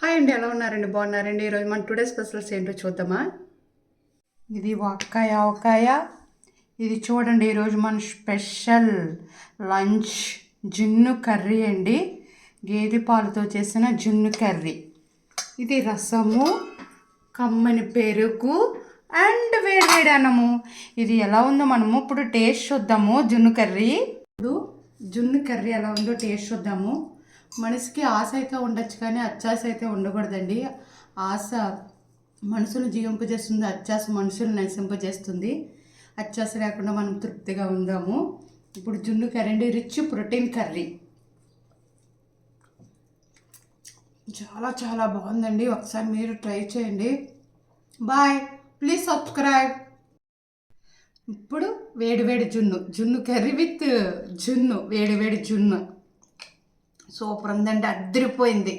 Hi అండి, ఎలా ఉన్నారండి? బాగున్నారండి? ఈరోజు మన టుడే స్పెషల్స్ ఏంటో చూద్దామా? ఇది ఆవకాయ. ఇది చూడండి, ఈరోజు మన స్పెషల్ లంచ్ జున్ను కర్రీ అండి. గేదె పాలతో చేసిన జున్ను కర్రీ. ఇది రసము, కమ్మని పెరుగు అండ్ వేడి అన్నము. ఇది ఎలా ఉందో మనము ఇప్పుడు టేస్ట్ చూద్దాము. జున్ను కర్రీ ఎలా ఉందో టేస్ట్ చూద్దాము. మనిషికి ఆశ అయితే ఉండొచ్చు, కానీ అత్యాశ అయితే ఉండకూడదండి. ఆశ మనసును జీవింపజేస్తుంది, అత్యాశ మనుషులు నశింపజేస్తుంది. అత్యాశ లేకుండా మనం తృప్తిగా ఉందాము. ఇప్పుడు జున్ను కర్రీ అండి, రిచ్ ప్రోటీన్ కర్రీ. చాలా చాలా బాగుందండి. ఒకసారి మీరు ట్రై చేయండి. Bye, please subscribe. ఇప్పుడు వేడి జున్ను కర్రీ విత్ వేడి జున్ను సూపర్ ఉందండి, అద్దరిపోయింది.